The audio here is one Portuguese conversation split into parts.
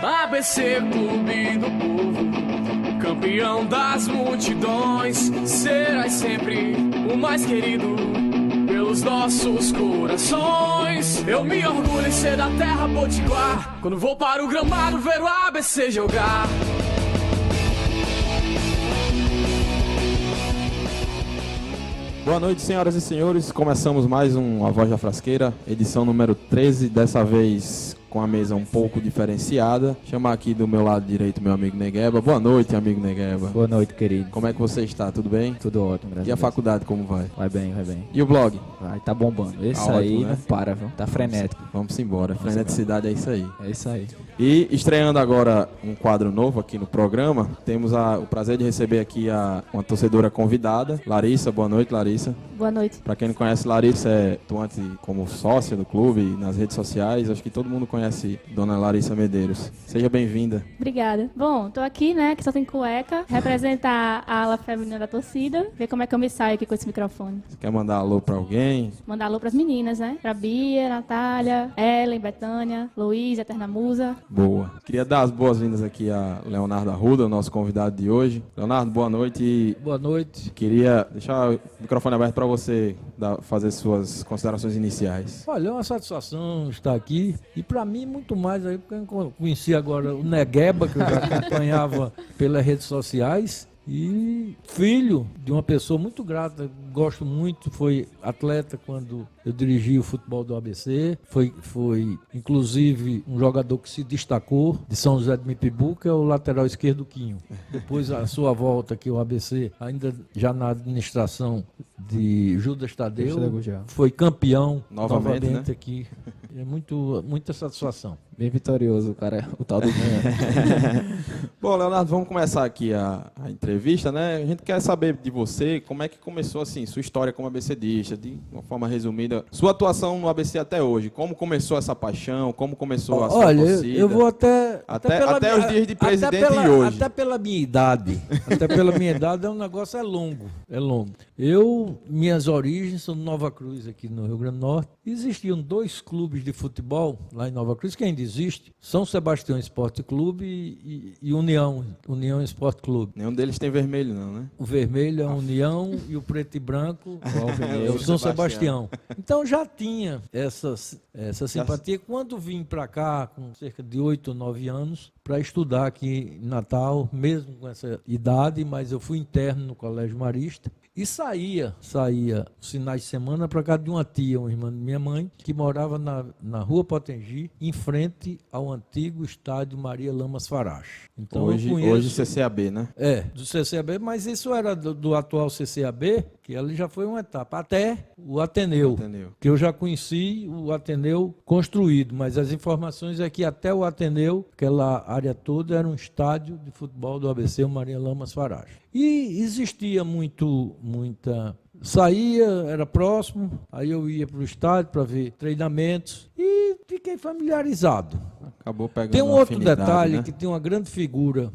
ABC Clube do Povo, campeão das multidões, serás sempre o mais querido pelos nossos corações. Eu me orgulho em ser da terra potiguar, quando vou para o gramado ver o ABC jogar. Boa noite, senhoras e senhores. Começamos mais um A Voz da Frasqueira, edição número 13, dessa vez com a mesa um pouco diferenciada. Chamar aqui do meu lado direito meu amigo Negueba. Boa noite, amigo Negueba. Boa noite, querido. Como é que você está? Tudo bem? Tudo ótimo, graças E a faculdade, como vai? Vai bem, vai bem. E o blog? Vai, tá bombando. Esse Tá aí ótimo, né? não para, viu? Tá frenético. Vamos embora. Freneticidade é isso aí. É isso aí. E estreando agora um quadro novo aqui no programa, temos o prazer de receber aqui uma torcedora convidada, Larissa. Boa noite, Larissa. Boa noite. Para quem não conhece, Larissa é atuante como sócia do clube nas redes sociais. Acho que todo mundo conhece Dona Larissa Medeiros. Seja bem-vinda. Obrigada. Bom, tô aqui, né, que só tem cueca, representar a ala feminina da torcida, ver como é que eu me saio aqui com esse microfone. Você quer mandar alô para alguém? Mandar alô pras meninas, né? Pra Bia, Natália, Ellen, Betânia, Luiz, Eterna Musa. Boa. Queria dar as boas-vindas aqui a Leonardo Arruda, o nosso convidado de hoje. Leonardo, boa noite. Boa noite. Queria deixar o microfone aberto para você fazer suas considerações iniciais. Olha, é uma satisfação estar aqui e para mim muito mais aí, porque eu conheci agora o Negueba, que eu já acompanhava pelas redes sociais, e filho de uma pessoa muito grata, gosto muito, foi atleta quando eu dirigi o futebol do ABC, foi inclusive um jogador que se destacou de São José de Mipibu, que é o lateral esquerdo Quinho. Depois a sua volta aqui ao ABC, ainda já na administração de Judas Tadeu, foi campeão novamente né? Aqui. É muita satisfação. Bem vitorioso, cara, o tal do Bom, Leonardo, vamos começar aqui a entrevista, né? A gente quer saber de você, como é que começou, assim, sua história como ABCdista, de uma forma resumida, sua atuação no ABC até hoje, como começou essa paixão, como começou a sua torcida? Olha, eu vou até os dias de presidente e hoje. Até pela minha idade, é um negócio longo. Minhas origens são de Nova Cruz, aqui no Rio Grande do Norte. Existiam 2 clubes de futebol lá em Nova Cruz, que ainda existe, São Sebastião Esporte Clube e União Esporte Clube. Nenhum deles tem vermelho não, né? O vermelho é a União e o preto e branco é o São Sebastião. Então já tinha essa simpatia. Quando vim para cá, com cerca de 8 ou 9 anos, para estudar aqui em Natal, mesmo com essa idade, mas eu fui interno no Colégio Marista e saía os finais de semana para casa de uma tia, uma irmã de minha mãe, que morava na Rua Potengi, em frente ao antigo estádio Maria Lamas Farache. Então, hoje CCAB, né? Do CCAB, mas isso era do atual CCAB, que ali já foi uma etapa, até o Ateneu, que eu já conheci o Ateneu construído, mas as informações é que até o Ateneu, aquela área toda, era um estádio de futebol do ABC, o Maria Lamas Farache. E existia muita... Saía, era próximo, aí eu ia para o estádio para ver treinamentos e fiquei familiarizado. Acabou pegando. Tem um outro detalhe, né? Que tem uma grande figura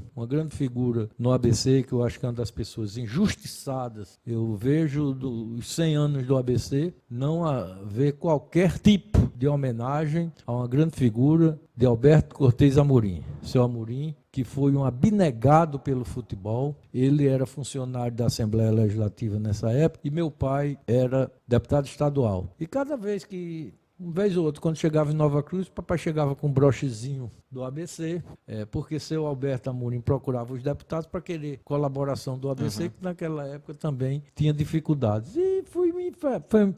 no ABC, que eu acho que é uma das pessoas injustiçadas. Eu vejo dos 100 anos do ABC não haver qualquer tipo de homenagem a uma grande figura de Alberto Cortez Amorim. Seu Amorim, que foi um abnegado pelo futebol. Ele era funcionário da Assembleia Legislativa nessa época e meu pai era deputado estadual. E cada vez que, uma vez ou outra, quando chegava em Nova Cruz, o papai chegava com um brochezinho do ABC, porque seu Alberto Amorim procurava os deputados para querer colaboração do ABC, que naquela época também tinha dificuldades. E fui me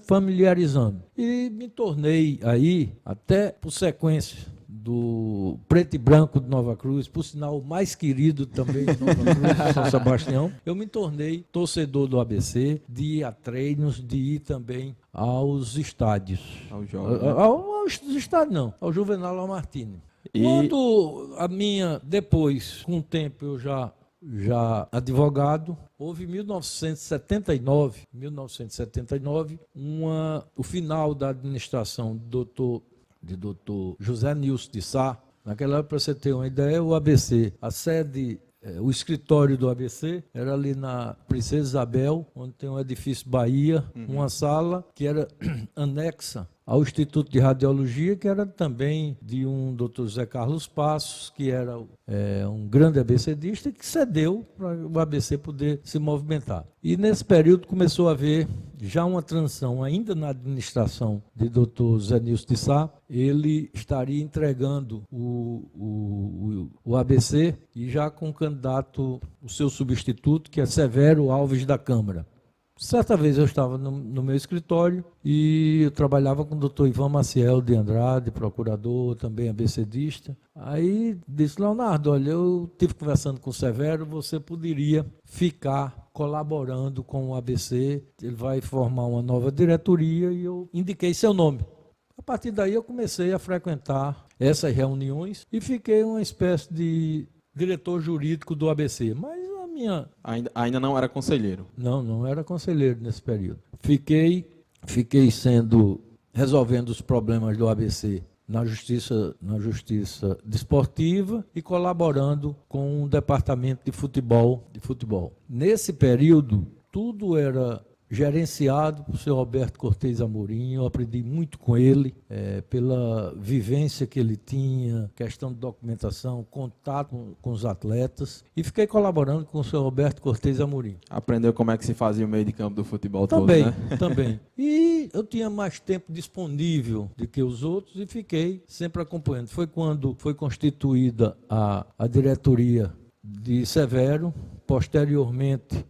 familiarizando. E me tornei aí, até por sequência, do Preto e Branco de Nova Cruz, por sinal o mais querido também de Nova Cruz, São Sebastião, eu me tornei torcedor do ABC, de ir a treinos, de ir também aos estádios. Aos estádios não, ao Juvenal Lamartine. Quando depois, com o tempo eu já advogado, houve em 1979, o final da administração do Dr. José Nilson de Sá. Naquela época, para você ter uma ideia, o ABC, a sede, o escritório do ABC era ali na Princesa Isabel, onde tem o edifício Bahia, uma sala que era anexa ao Instituto de Radiologia, que era também de um Dr. Zé Carlos Passos, que era um grande ABCdista, que cedeu para o ABC poder se movimentar. E nesse período começou a haver já uma transição, ainda na administração de Dr. Zé Nilson de Sá. Ele estaria entregando o ABC e já com o candidato, o seu substituto, que é Severo Alves da Câmara. Certa vez eu estava no meu escritório e eu trabalhava com o doutor Ivan Maciel de Andrade, procurador, também ABCdista. Aí disse: Leonardo, olha, eu estive conversando com o Severo, você poderia ficar colaborando com o ABC, ele vai formar uma nova diretoria, e eu indiquei seu nome. A partir daí eu comecei a frequentar essas reuniões e fiquei uma espécie de diretor jurídico do ABC, mas Ainda não era conselheiro. Não era conselheiro nesse período. Fiquei resolvendo os problemas do ABC na justiça desportiva e colaborando com o departamento de futebol. Nesse período, tudo era gerenciado por seu Roberto Cortez Amorim. Eu aprendi muito com ele, pela vivência que ele tinha, questão de documentação, contato com os atletas, e fiquei colaborando com o seu Roberto Cortez Amorim. Aprendeu como é que se fazia o meio de campo do futebol Também, todo, né? também. E eu tinha mais tempo disponível do que os outros e fiquei sempre acompanhando. Foi quando foi constituída a diretoria de Severo. Posteriormente,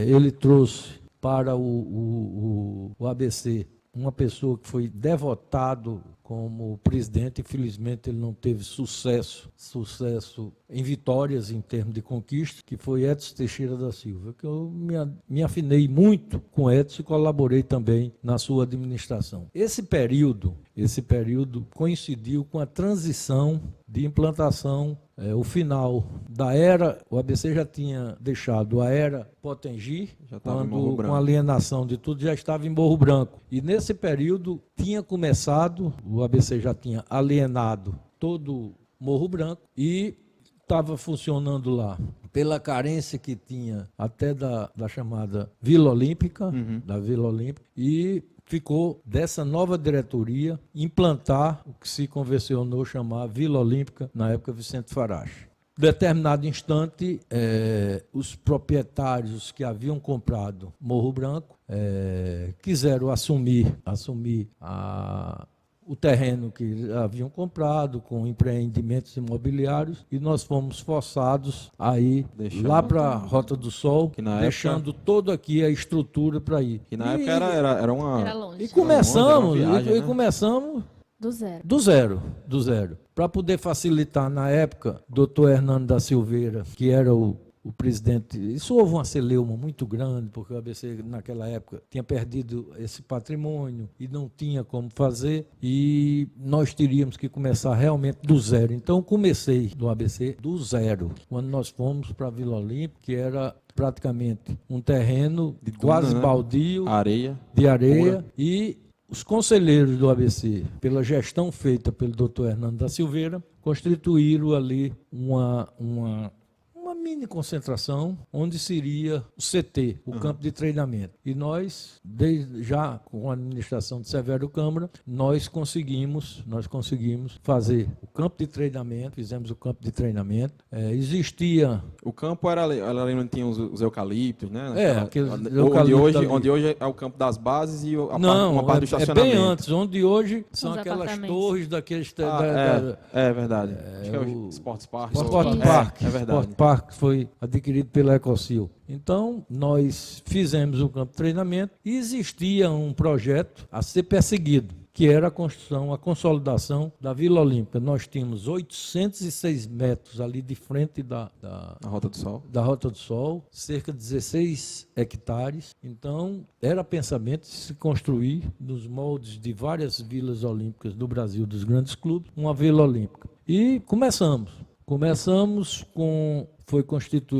ele trouxe para o ABC uma pessoa que foi devotado como presidente. Infelizmente ele não teve sucesso em vitórias em termos de conquista, que foi Edson Teixeira da Silva, que eu me afinei muito com Edson e colaborei também na sua administração. Esse período coincidiu com a transição de implantação, o final da era. O ABC já tinha deixado a era Potengi, quando com a alienação de tudo já estava em Morro Branco. E nesse período tinha começado, o ABC já tinha alienado todo Morro Branco e estava funcionando lá pela carência que tinha até da chamada Vila Olímpica, da Vila Olímpica, e ficou dessa nova diretoria implantar o que se convencionou chamar Vila Olímpica, na época Vicente Farache. Em determinado instante, os proprietários que haviam comprado Morro Branco quiseram assumir o terreno que haviam comprado com empreendimentos imobiliários, e nós fomos forçados a ir lá para a Rota do Sol, deixando toda aqui a estrutura para ir. E na época era longe. E começamos, viagem, né? começamos Do zero. do zero. Para poder facilitar, na época, Dr. Hernando da Silveira, que era o presidente, isso houve uma celeuma muito grande, porque o ABC naquela época tinha perdido esse patrimônio e não tinha como fazer, e nós teríamos que começar realmente do zero. Então comecei no ABC do zero, quando nós fomos para a Vila Olímpica, que era praticamente um terreno de duna, quase né? baldio, de areia, e os conselheiros do ABC, pela gestão feita pelo Dr. Hernando da Silveira, constituíram ali uma mini concentração, onde seria o CT, o campo de treinamento. E nós, desde já com a administração de Severo Câmara, nós conseguimos fazer o campo de treinamento, fizemos o campo de treinamento. Existia... O campo era ali onde tinha os eucaliptos, né? Onde hoje é o campo das bases e uma parte do estacionamento. É bem antes, onde hoje são aquelas torres daqueles... É verdade. Acho que é o Sports Park. Sport Park. É verdade. Sport Park foi adquirido pela Ecocil. Então, nós fizemos o campo de treinamento e existia um projeto a ser perseguido, que era a construção, a consolidação da Vila Olímpica. Nós tínhamos 806 metros ali de frente da Rota do Sol. Da Rota do Sol, cerca de 16 hectares. Então, era pensamento de se construir, nos moldes de várias vilas olímpicas do Brasil, dos grandes clubes, uma Vila Olímpica. E começamos com...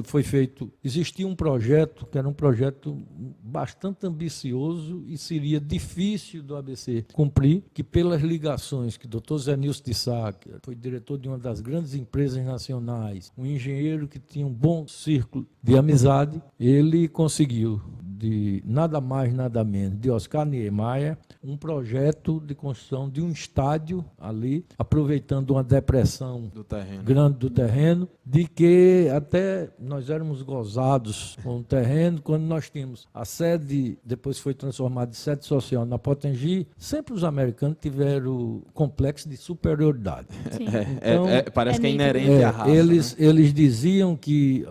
Foi feito, existia um projeto que era um projeto bastante ambicioso e seria difícil do ABC cumprir, que pelas ligações que o Dr. Zé Nilson de Sá, que foi diretor de uma das grandes empresas nacionais, um engenheiro que tinha um bom círculo de amizade, ele conseguiu, de nada mais, nada menos, de Oscar Niemeyer, um projeto de construção de um estádio ali, aproveitando uma depressão Do terreno. grande do terreno, de que até nós éramos gozados com o terreno, quando nós tínhamos a sede, depois foi transformada em sede social na Potengi, sempre os americanos tiveram complexo de superioridade. Sim. Então, Parece que é nítido. inerente à raça. Eles diziam que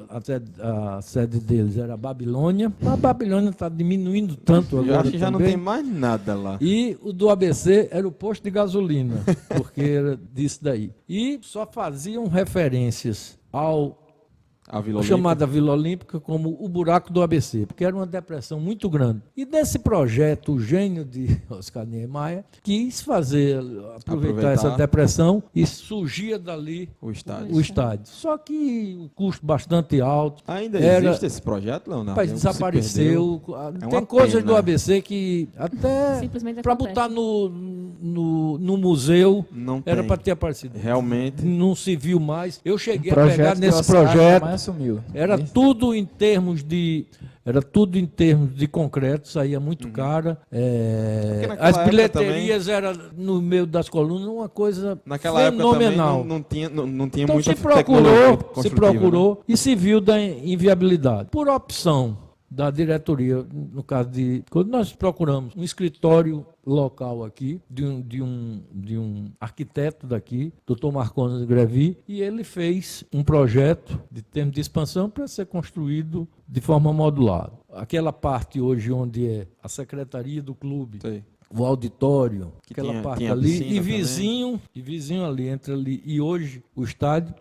a sede deles era a Babilônia, mas a Babilônia está diminuindo tanto Eu agora acho que já não também. tem mais nada lá. E o do ABC era o posto de gasolina, porque era disso daí. E só faziam referências ao A Vila Olímpica. chamada Vila Olímpica como o buraco do ABC, porque era uma depressão muito grande. E desse projeto, o gênio de Oscar Niemeyer quis aproveitar essa depressão e surgia dali O estádio. o estádio. Só que o custo bastante alto. Ainda Era- existe esse projeto, Leonardo? Rapaz, Lembro que se desapareceu. É Tem uma coisas pena. do ABC que até Simplesmente para acontece. botar no museu Não era tem. para ter aparecido. Realmente. Não se viu mais. Eu cheguei a Projeto pegar que nesse Oscar projeto. mais assumiu. Era tudo em termos de concreto, saía muito cara. Porque naquela As época bilheterias eram no meio das colunas uma coisa Naquela época também fenomenal. não tinha Então muita se procurou, tecnologia construtiva, né? e se viu da inviabilidade. Por opção da diretoria, no caso de quando nós procuramos um escritório local aqui de um arquiteto daqui, Dr. Marcones Grevi, e ele fez um projeto de termos de expansão para ser construído de forma modular. Aquela parte hoje onde é a secretaria do clube, Sei. o auditório, Que aquela tinha- parte tinha ali, piscina e vizinho ali, entre ali e hoje o estádio.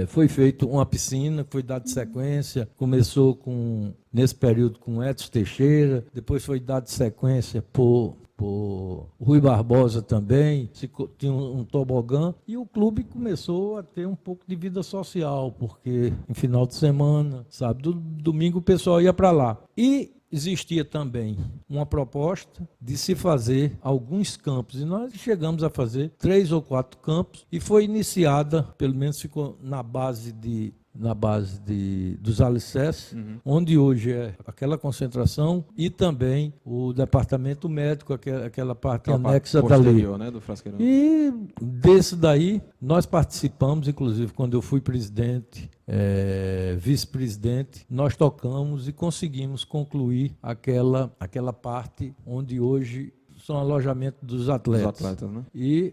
Foi feito uma piscina, que foi dado sequência, começou nesse período com Edson Teixeira, depois foi dado sequência por Rui Barbosa também, tinha um tobogã, e o clube começou a ter um pouco de vida social, porque em final de semana, sábado, domingo o pessoal ia para lá. E existia também uma proposta de se fazer alguns campos, e nós chegamos a fazer 3 ou 4 campos, e foi iniciada, pelo menos ficou na base dos alicerces, onde hoje é aquela concentração, e também o departamento médico, aquela parte anexa dali. Posterior, né, do Frasqueirão. E desse daí, nós participamos, inclusive, quando eu fui presidente, vice-presidente, nós tocamos e conseguimos concluir aquela parte onde hoje são alojamento dos atletas. Os atletas, né? E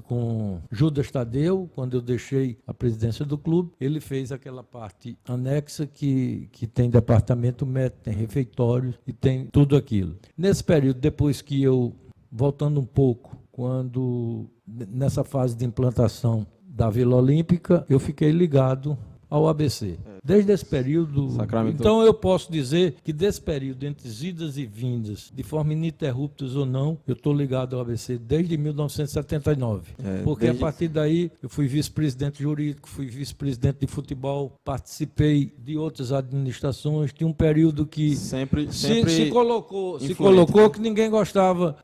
com Judas Tadeu, quando eu deixei a presidência do clube, ele fez aquela parte anexa que tem departamento médico, tem refeitórios e tem tudo aquilo. Nesse período, depois que eu, voltando um pouco, nessa fase de implantação da Vila Olímpica, eu fiquei ligado ao ABC. Desde esse período, Sacramento. então eu posso dizer que desse período, entre idas e vindas, de forma ininterruptas ou não, eu estou ligado ao ABC desde 1979. Porque desde- a partir daí eu fui vice-presidente jurídico, fui vice-presidente de futebol, participei de outras administrações, tinha um período que Sempre se colocou influente. que ninguém gostava.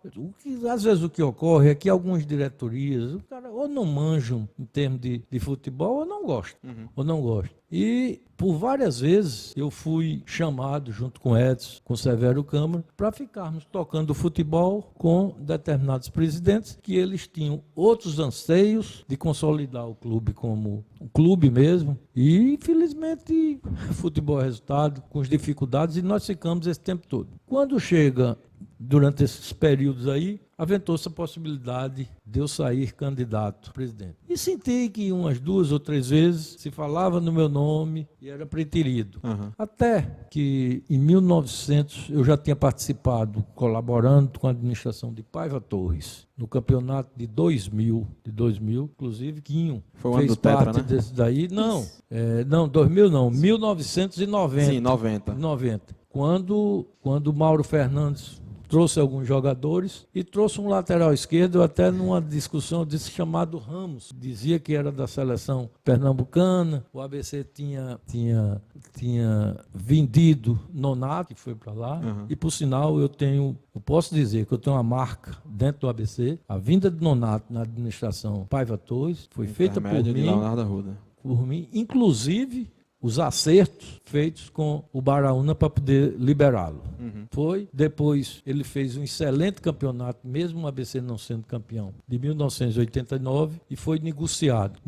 Às vezes o que ocorre é que algumas diretorias, o cara ou não manjam em termos de futebol ou não gostam. Ou não gostam. E por várias vezes eu fui chamado, junto com Edson, com Severo Câmara, para ficarmos tocando futebol com determinados presidentes que eles tinham outros anseios de consolidar o clube como um clube mesmo. E, infelizmente, futebol é resultado, com as dificuldades, e nós ficamos esse tempo todo. Quando chega, durante esses períodos aí, aventou-se a possibilidade de eu sair candidato a presidente. E senti que umas 2 ou 3 vezes se falava no meu nome e era preterido. Até que em 1900 eu já tinha participado, colaborando com a administração de Paiva Torres, no campeonato de 2000, inclusive Quinho Foi o ano fez do Tetra, parte né? desse daí. Não, 2000 não, 1990. Sim, 90. 90. Quando Mauro Fernandes trouxe alguns jogadores e trouxe um lateral esquerdo, até numa discussão desse chamado Ramos, dizia que era da seleção pernambucana, o ABC tinha vendido Nonato, que foi para lá, e por sinal eu posso dizer que eu tenho uma marca dentro do ABC, a vinda de Nonato na administração Paiva Torres foi feita por Intermédio de mim, Leonardo Arruda. inclusive os acertos feitos com o Baraúna para poder liberá-lo. Foi, depois ele fez um excelente campeonato, mesmo o ABC não sendo campeão, de 1989, e foi negociado.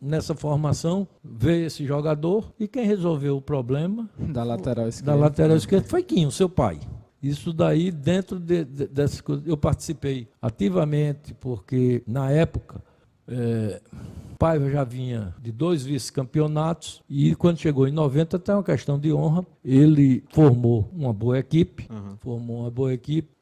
Nessa formação, veio esse jogador e quem resolveu o problema Da lateral da esquerda. lateral esquerda foi Quinho, seu pai. Isso daí, dentro dessas coisas, eu participei ativamente, porque na época, Paiva já vinha de 2 vice-campeonatos e quando chegou em 90, até uma questão de honra, ele formou uma boa equipe,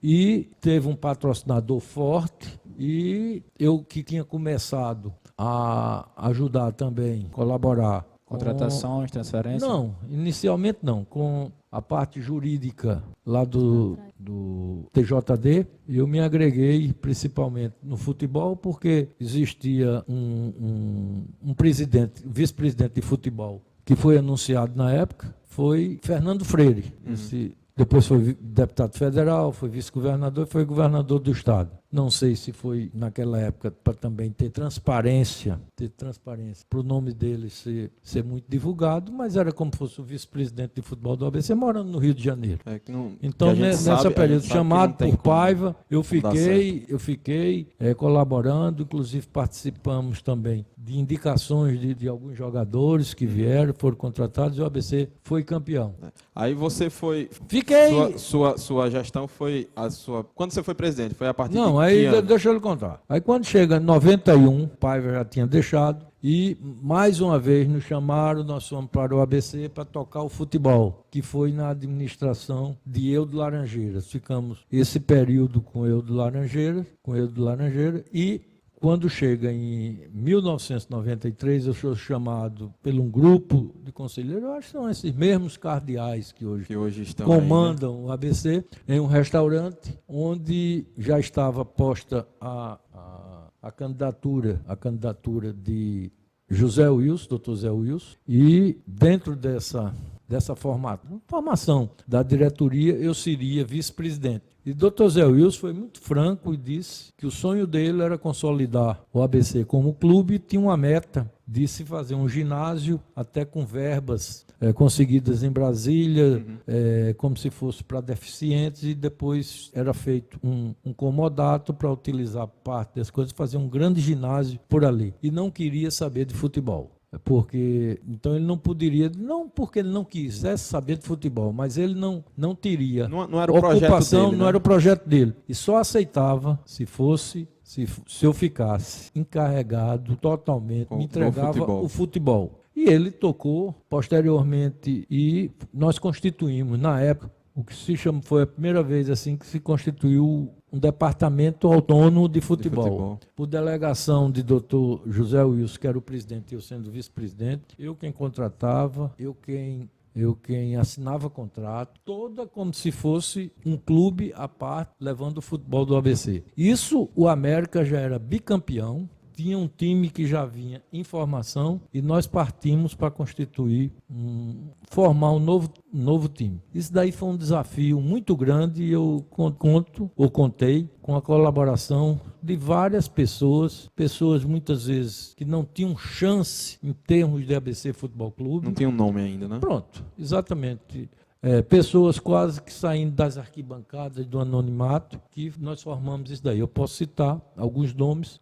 e teve um patrocinador forte, e eu que tinha começado a ajudar também, colaborar. Contratações, transferências? Não, inicialmente não. Com a parte jurídica lá do TJD, eu me agreguei principalmente no futebol, porque existia um presidente, vice-presidente de futebol, que foi anunciado na época, foi Fernando Freire. Depois foi deputado federal, foi vice-governador e foi governador do estado. Não sei se foi naquela época para também ter transparência para o nome dele ser muito divulgado, mas era como se fosse o vice-presidente de futebol do ABC, morando no Rio de Janeiro. Então, nessa período chamado por Paiva, eu fiquei colaborando, inclusive participamos também de indicações de alguns jogadores que vieram, foram contratados, e o ABC foi campeão. Aí você foi... Fiquei... Sua gestão foi a sua... Quando você foi presidente, foi a partir Não, de aí que ano? deixa eu lhe contar. Aí quando chega em 91, Paiva já tinha deixado, e mais uma vez nos chamaram, nós fomos para o ABC para tocar o futebol, que foi na administração de Eudo Laranjeiras. Ficamos esse período com Eudo Laranjeiras, e quando chega em 1993, eu sou chamado por um grupo de conselheiros, eu acho que são esses mesmos cardeais que hoje estão comandam aí, né? o ABC, em um restaurante onde já estava posta a candidatura de José Wilson, doutor Zé Wilson, e dentro dessa formação da diretoria, eu seria vice-presidente. E Dr. Zé Wilson foi muito franco e disse que o sonho dele era consolidar o ABC como clube, e tinha uma meta de se fazer um ginásio, até com verbas conseguidas em Brasília, como se fosse para deficientes, e depois era feito um comodato para utilizar parte das coisas, fazer um grande ginásio por ali. E não queria saber de futebol. Porque então ele não poderia, não porque ele não quisesse saber de futebol, mas ele não teria não era o projeto dele, né? Não era o projeto dele, e só aceitava se eu ficasse encarregado totalmente, me entregava o futebol. E ele tocou posteriormente, e nós constituímos na época o que se chama, foi a primeira vez assim que se constituiu um departamento autônomo de futebol. Por delegação de Dr. José Wilson, que era o presidente, e eu sendo vice-presidente, eu quem contratava, eu quem assinava contrato, toda como se fosse um clube à parte, levando o futebol do ABC. Isso, o América já era bicampeão, tinha um time que já vinha em formação, e nós partimos para constituir, formar um novo time. Isso daí foi um desafio muito grande, e eu contei com a colaboração de várias pessoas muitas vezes que não tinham chance em termos de ABC Futebol Clube. Não tinha um nome ainda, né? Pronto, exatamente. Pessoas quase que saindo das arquibancadas do anonimato, que nós formamos isso daí. Eu posso citar alguns nomes.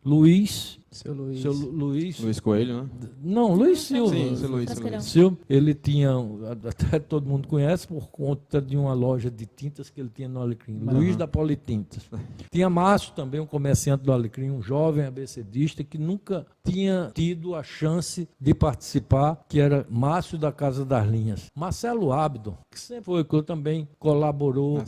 Seu Luiz. Luiz Coelho, né? Não, Luiz Silva. Sim, seu Luiz. Silva. Ele tinha, até todo mundo conhece, por conta de uma loja de tintas que ele tinha no Alecrim. Luiz da Politintas. Tinha Márcio também, um comerciante do Alecrim, um jovem abecedista que nunca tinha tido a chance de participar, que era Márcio da Casa das Linhas. Marcelo Abdo, que sempre foi, que eu também colaborou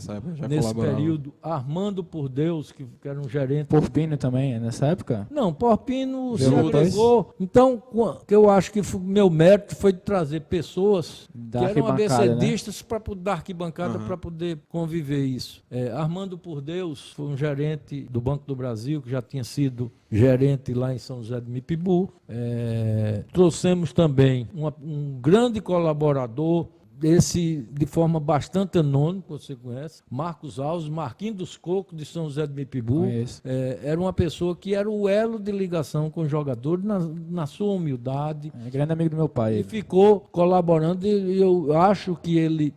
nesse período. Armando Por Deus, que era um gerente. Porpino também, nessa época? Não, Porpino se agregou. Então, que eu acho que meu mérito foi de trazer pessoas que eram abecedistas, né? Para dar arquibancada, para poder conviver isso. Armando Por Deus foi um gerente do Banco do Brasil, que já tinha sido gerente lá em São José de Mipibu. Trouxemos também um grande colaborador esse de forma bastante anônima, você conhece, Marcos Alves, Marquinhos dos Cocos, de São José do Mipibu. Conheço. Era uma pessoa que era o elo de ligação com os jogadores na sua humildade. É grande amigo do meu pai. E ele. ficou colaborando, e eu acho que ele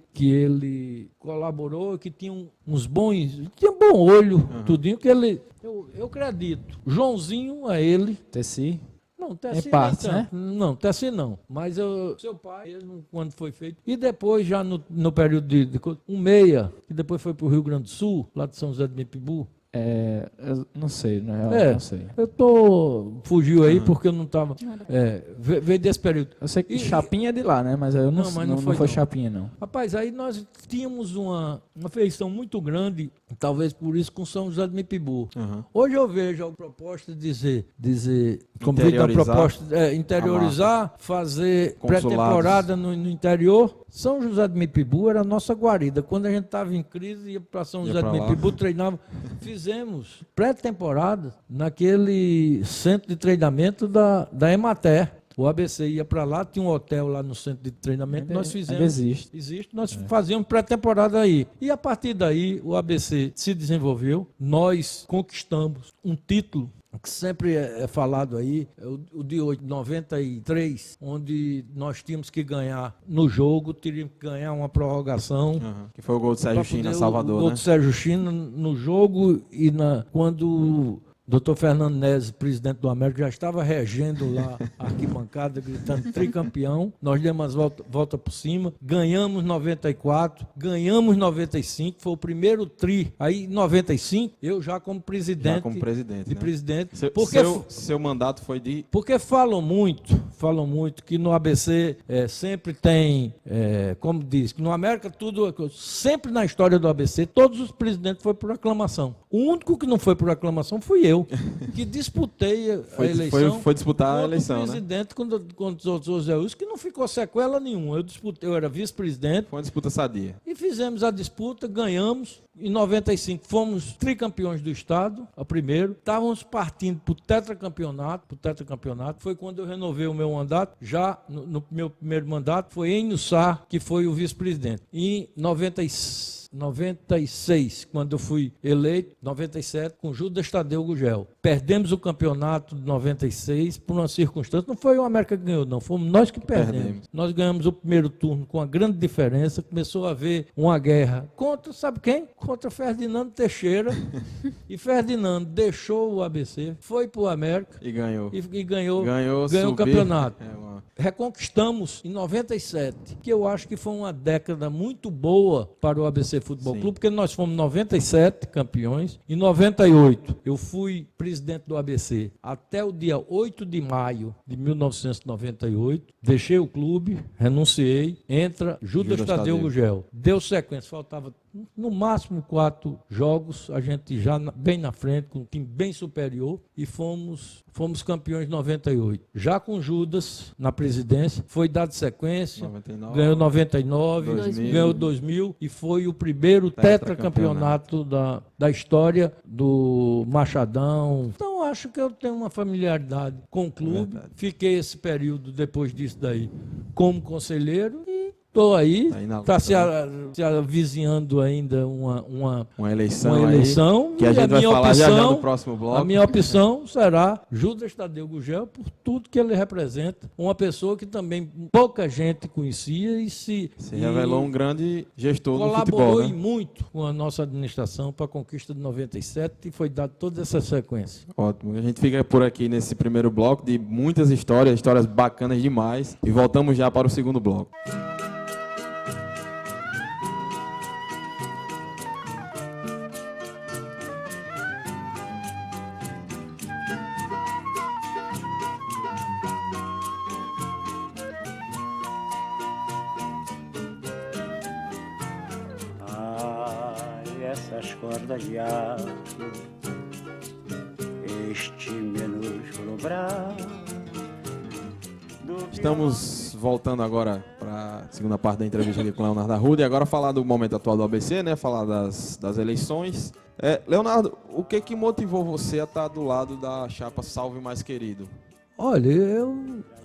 colaborou, que tinha uns bons, tinha um bom olho, tudinho, que eu acredito. Joãozinho a ele. Tessi. Não, Tessi Em partes, nem né? tanto. Não, Tessi não. Mas seu pai, mesmo quando foi feito. E depois, já no período de um meia, que depois foi para o Rio Grande do Sul, lá de São José do Mipibu. Eu não sei, na real, É. não sei. Fugiu aí porque eu não estava. Veio desse período. Eu sei que E- Chapinha é de lá, né? Mas eu não, Não, mas não, não foi, foi não. Chapinha, não. Rapaz, aí nós tínhamos uma feição muito grande, talvez por isso, com São José do Mipibu. Uhum. Hoje eu vejo a proposta de dizer como fica a Interiorizar proposta, interiorizar, fazer Consulados. pré-temporada no interior. São José do Mipibu era a nossa guarida. Quando a gente estava em crise, ia para São Ia José do pra lá. Mipibu, treinava. Fizemos pré-temporada naquele centro de treinamento da Emater. O ABC ia para lá, tinha um hotel lá no centro de treinamento, nós fizemos. Ainda existe. Existe, nós fazíamos pré-temporada aí. E a partir daí, o ABC se desenvolveu, nós conquistamos um título que sempre é falado aí, o de 93, onde nós tínhamos que ganhar no jogo, teríamos que ganhar uma prorrogação. Uhum. Que foi o gol do Sérgio Pra China, poder Salvador, o gol né? do Sérgio China no jogo e quando o Dr. Fernando Neves, presidente do América, já estava regendo lá a arquibancada, gritando tricampeão. Nós demos volta por cima, ganhamos 94, ganhamos 95, foi o primeiro tri. Aí, em 95, eu já como presidente. Já como presidente, né? Presidente. Porque seu mandato foi de... Porque falam muito que no ABC sempre tem, como diz, que no América tudo, sempre na história do ABC, todos os presidentes foram por aclamação. O único que não foi por aclamação fui eu, que disputei a eleição. Foi disputar a contra eleição, o né? presidente, contra o José Wilson, que não ficou sequela nenhuma. Eu era vice-presidente. Foi uma disputa sadia. E fizemos a disputa, ganhamos. Em 95 fomos tricampeões do estado, a primeiro. Estávamos partindo para o tetracampeonato. Foi quando eu renovei o meu mandato. Já no meu primeiro mandato foi Enio Sá, que foi o vice-presidente. Em 96, quando eu fui eleito, 97, com Judas Tadeu Gugel. Perdemos o campeonato de 96 por uma circunstância. Não foi o América que ganhou, não. Fomos nós que perdemos. Nós ganhamos o primeiro turno com uma grande diferença. Começou a haver uma guerra contra, sabe quem? Contra Ferdinando Teixeira. E Ferdinando deixou o ABC, foi para o América E ganhou. e ganhou o subiu. campeonato. Reconquistamos em 97, que eu acho que foi uma década muito boa para o ABC Futebol Sim. Clube, porque nós fomos 97 campeões. Em 98, eu fui presidente do ABC até o dia 8 de maio de 1998. Deixei o clube, renunciei. Entra Judas Tadeu Gugel. Deu sequência, faltava no máximo 4 jogos, a gente já bem na frente, com um time bem superior, e fomos campeões em 98. Já com Judas na presidência, foi dado sequência, 99, ganhou 99, 2000. ganhou 2000 e foi o primeiro tetracampeonato da história do Machadão. Então acho que eu tenho uma familiaridade com o clube. Verdade. Fiquei esse período depois disso daí como conselheiro e estou aí, Aí na está luta, se avizinhando ainda uma eleição, eleição, aí, que a e gente vai falar já no próximo bloco. a minha opção será Judas Tadeu Gugel, por tudo que ele representa. Uma pessoa que também pouca gente conhecia e se revelou um grande gestor do colaborou futebol, e né? muito com a nossa administração para a conquista de 97 e foi dada toda essa sequência. Ótimo. A gente fica por aqui nesse primeiro bloco de muitas histórias bacanas demais. E voltamos já para o segundo bloco. Ai, essas cordas de aço, este minúsculo braço. Estamos voltando agora para a segunda parte da entrevista aqui com o Leonardo Arruda. E agora falar do momento atual do ABC, né? Falar das eleições. Leonardo, o que motivou você a estar do lado da chapa Salve Mais Querido? Olha,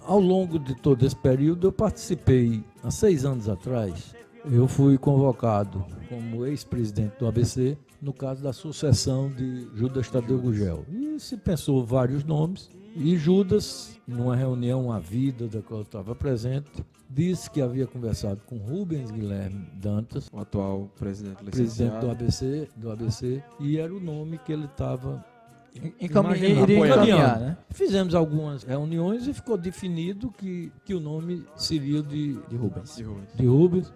ao longo de todo esse período, eu participei, há 6 anos atrás, eu fui convocado como ex-presidente do ABC, no caso da sucessão de Judas Tadeu Gugel. E se pensou vários nomes, e Judas, numa reunião à vida da qual eu estava presente, disse que havia conversado com Rubens Guilherme Dantas, O atual presidente presidente licenciado. do ABC, e era o nome que ele estava Iria encaminhar, né? Fizemos algumas reuniões e ficou definido que o nome seria de Rubens. De Rubens.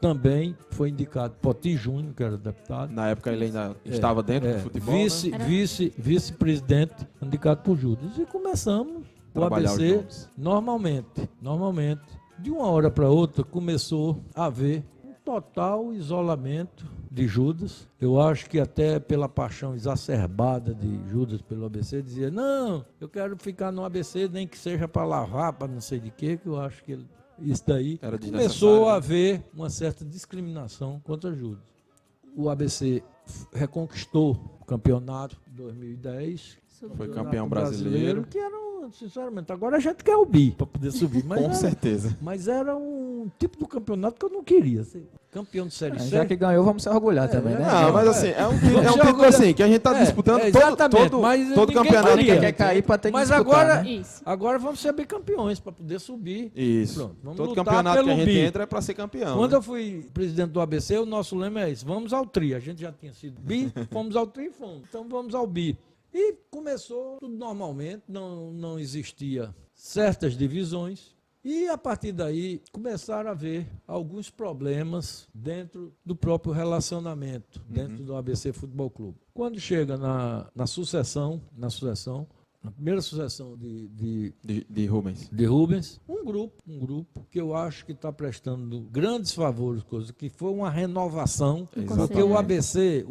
Também foi indicado Poti Júnior, que era deputado. Na época ele ainda estava dentro do futebol, né? Vice-presidente, indicado por Judas. E começamos o Trabalhar os ABC nomes. normalmente. De uma hora para outra começou a haver um total isolamento de Judas. Eu acho que até pela paixão exacerbada de Judas pelo ABC, dizia, não, eu quero ficar no ABC, nem que seja para lavar, para não sei de quê, que eu acho que isso daí Era começou a né? haver uma certa discriminação contra Judas. O ABC reconquistou o campeonato de 2010. Foi campeão brasileiro. Que era, sinceramente, agora a gente quer o bi para poder subir. Mas Com certeza. Mas era um tipo do campeonato que eu não queria. Ser campeão de Série C. Já que ganhou, vamos se orgulhar também, né? Não, mas assim, é um título assim, que a gente tá disputando todo campeonato que a gente quer cair para ter que mas disputar, agora, né? Isso. agora vamos ser bicampeões para poder subir. Isso. Pronto, vamos Todo lutar campeonato que a pelo gente bi. entra é para ser campeão. Quando né? eu fui presidente do ABC, o nosso lema é esse: vamos ao tri. A gente já tinha sido bi, fomos ao tri e fomos. Então vamos ao bi. E começou tudo normalmente, não existia certas divisões. E a partir daí começaram a haver alguns problemas dentro do próprio relacionamento, dentro do ABC Futebol Clube. Quando chega na sucessão, na primeira sucessão De Rubens. de Rubens, um grupo que eu acho que está prestando grandes favores, coisa que foi uma renovação, porque o ABC,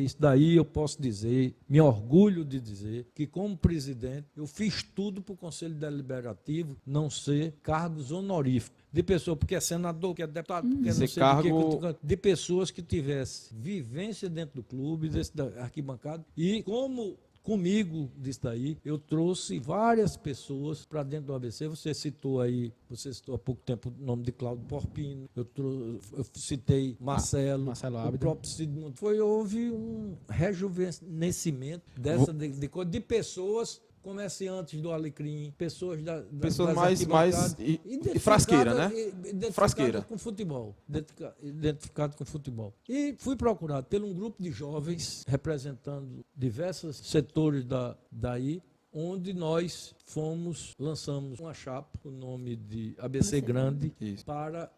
isso daí eu posso dizer, me orgulho de dizer, que como presidente eu fiz tudo para o Conselho Deliberativo não ser cargos honoríficos. De pessoa, porque é senador, porque é deputado, porque não sei de pessoas que tivessem vivência dentro do clube, da arquibancada, e como comigo disso daí, eu trouxe várias pessoas para dentro do ABC. Você citou há pouco tempo o nome de Cláudio Porpino, eu citei Marcelo Abdo. O próprio Sidmundo. Houve um rejuvenescimento de pessoas, comerciantes do Alecrim, pessoas das mais frasqueira, né? Frasqueira. Com futebol. Identificado com futebol. E fui procurado por um grupo de jovens representando diversos setores daí, onde nós lançamos uma chapa, o nome de ABC Grande, para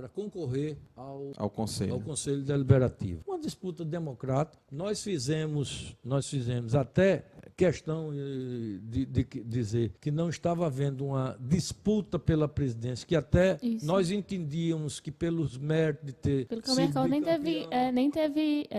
concorrer ao Conselho Deliberativo. Uma disputa democrática. Nós fizemos até questão de dizer que não estava havendo uma disputa pela presidência, que até nós entendíamos que pelos méritos de ter Pelo que o Mercal nem teve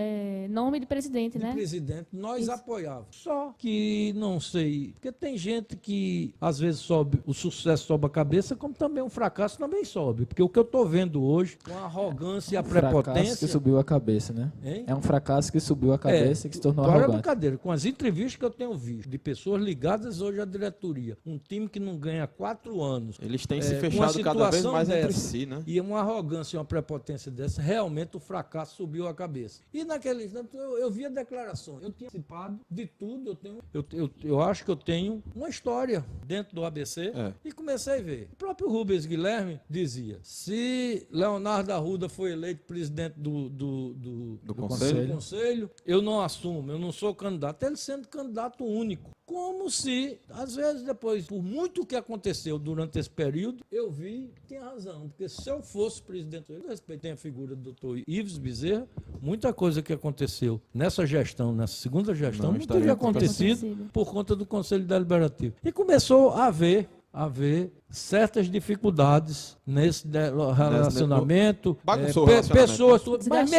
nome de presidente, né? Presidente, nós apoiávamos. Só que não sei, porque tem gente que às vezes o sucesso sobe a cabeça, como também um fracasso também sobe. Porque o que eu estou vendo hoje, com a arrogância e a prepotência... fracasso que subiu a cabeça, né? Hein? É um fracasso que subiu a cabeça e que se tornou Agora é arrogante. brincadeira, com as entrevistas que eu tenho visto, de pessoas ligadas hoje à diretoria, um time que não ganha há 4 anos... Eles têm se fechado cada vez mais entre si, né? E uma arrogância e uma prepotência dessa, realmente o fracasso subiu a cabeça. E naquele instante eu vi a declaração. Eu tinha participado de tudo, eu acho que eu tenho uma história dentro do ABC e comecei a ver. O próprio Rubens Guilherme dizia, se Leonardo Arruda foi eleito presidente do conselho, eu não assumo, eu não sou candidato. Ele sendo candidato único. Como se, às vezes, depois, por muito que aconteceu durante esse período, eu vi que tinha razão. Porque se eu fosse presidente, eu respeitei a figura do Dr. Ives Bezerra, muita coisa que aconteceu nessa segunda gestão, não teria acontecido por conta do Conselho Deliberativo. E começou a haver certas dificuldades nesse relacionamento. Bagunçou o relacionamento. Pessoas, mas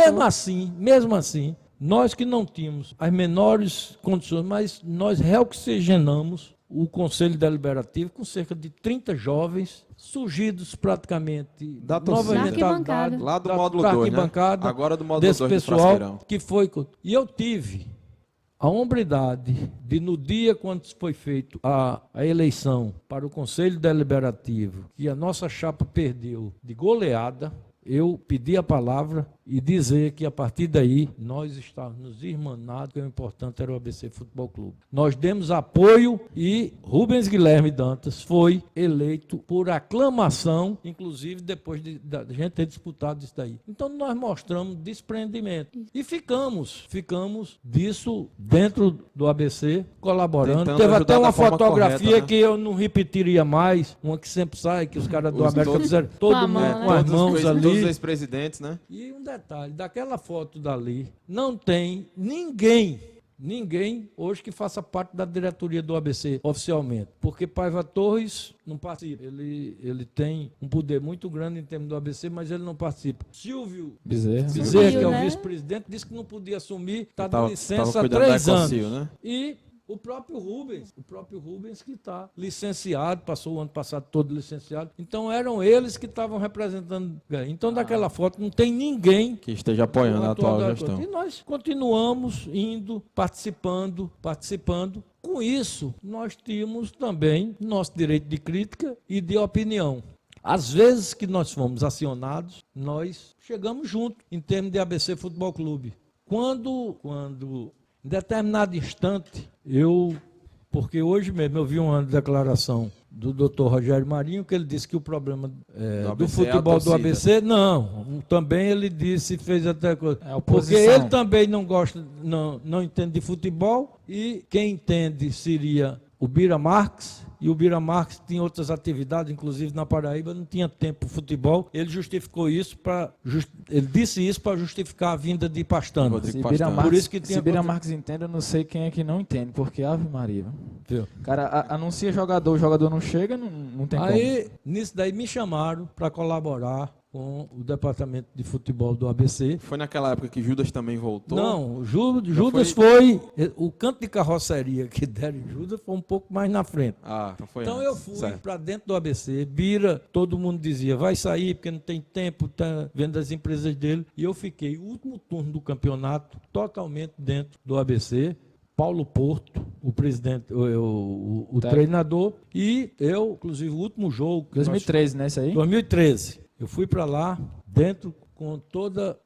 mesmo assim, nós que não tínhamos as menores condições, mas nós reoxigenamos o Conselho Deliberativo com cerca de 30 jovens surgidos praticamente da arquibancada. Lá do módulo 2, né? Agora do módulo 2 do pessoal Frasqueirão. que foi. E eu tive a hombridade de, no dia quando foi feita a eleição para o Conselho Deliberativo, que a nossa chapa perdeu de goleada, eu pedi a palavra e dizer que a partir daí nós estávamos irmanados, que o importante era o ABC Futebol Clube. Nós demos apoio e Rubens Guilherme Dantas foi eleito por aclamação, inclusive depois da gente ter disputado isso daí. Então nós mostramos desprendimento e ficamos disso dentro do ABC, colaborando. Tentando Teve até uma fotografia correta, né? que eu não repetiria mais, uma que sempre sai, que os caras do América fizeram todo a mundo mão, com as Todos mãos os ali. ex-presidentes, né? E um detalhe, daquela foto dali, não tem ninguém hoje que faça parte da diretoria do ABC oficialmente, porque Paiva Torres não participa. Ele tem um poder muito grande em termos do ABC, mas ele não participa. Silvio Bezerra. Bezerra, que é o né? vice-presidente, disse que não podia assumir, está de Tava licença há cuidando da 3 anos. Ecocil, né? E o próprio Rubens que está licenciado, passou o ano passado todo licenciado. Então eram eles que estavam representando. Então daquela foto não tem ninguém Que esteja apoiando a atual da gestão. coisa. E nós continuamos indo, participando. Com isso, nós tínhamos também nosso direito de crítica e de opinião. Às vezes que nós fomos acionados, nós chegamos junto em termos de ABC Futebol Clube. Quando em determinado instante, porque hoje mesmo eu vi uma declaração do Dr. Rogério Marinho, que ele disse que o problema do futebol do ABC, também ele disse, fez até coisa, porque ele também não gosta, não entende de futebol, e quem entende seria o Bira Marques, e o Bira Marques tinha outras atividades, inclusive na Paraíba, não tinha tempo para futebol. Ele justificou isso ele disse isso para justificar a vinda de Pastano. Por isso que se Bira Marques entende, eu não sei quem é que não entende, porque Ave Maria. Viu? Cara, anuncia jogador, o jogador não chega, não tem como. Aí, nisso daí, me chamaram para colaborar com o departamento de futebol do ABC. Foi naquela época que Judas também voltou? Não, Judas foi... O canto de carroceria que deram em Judas foi um pouco mais na frente. Então foi Então antes. eu fui para dentro do ABC, Bira, todo mundo dizia, vai sair porque não tem tempo, tá vendo as empresas dele. E eu fiquei, o último turno do campeonato, totalmente dentro do ABC. Paulo Porto, o presidente, o treinador, e eu, inclusive, o último jogo... 2013, né, isso aí? 2013. Eu fui para lá, dentro com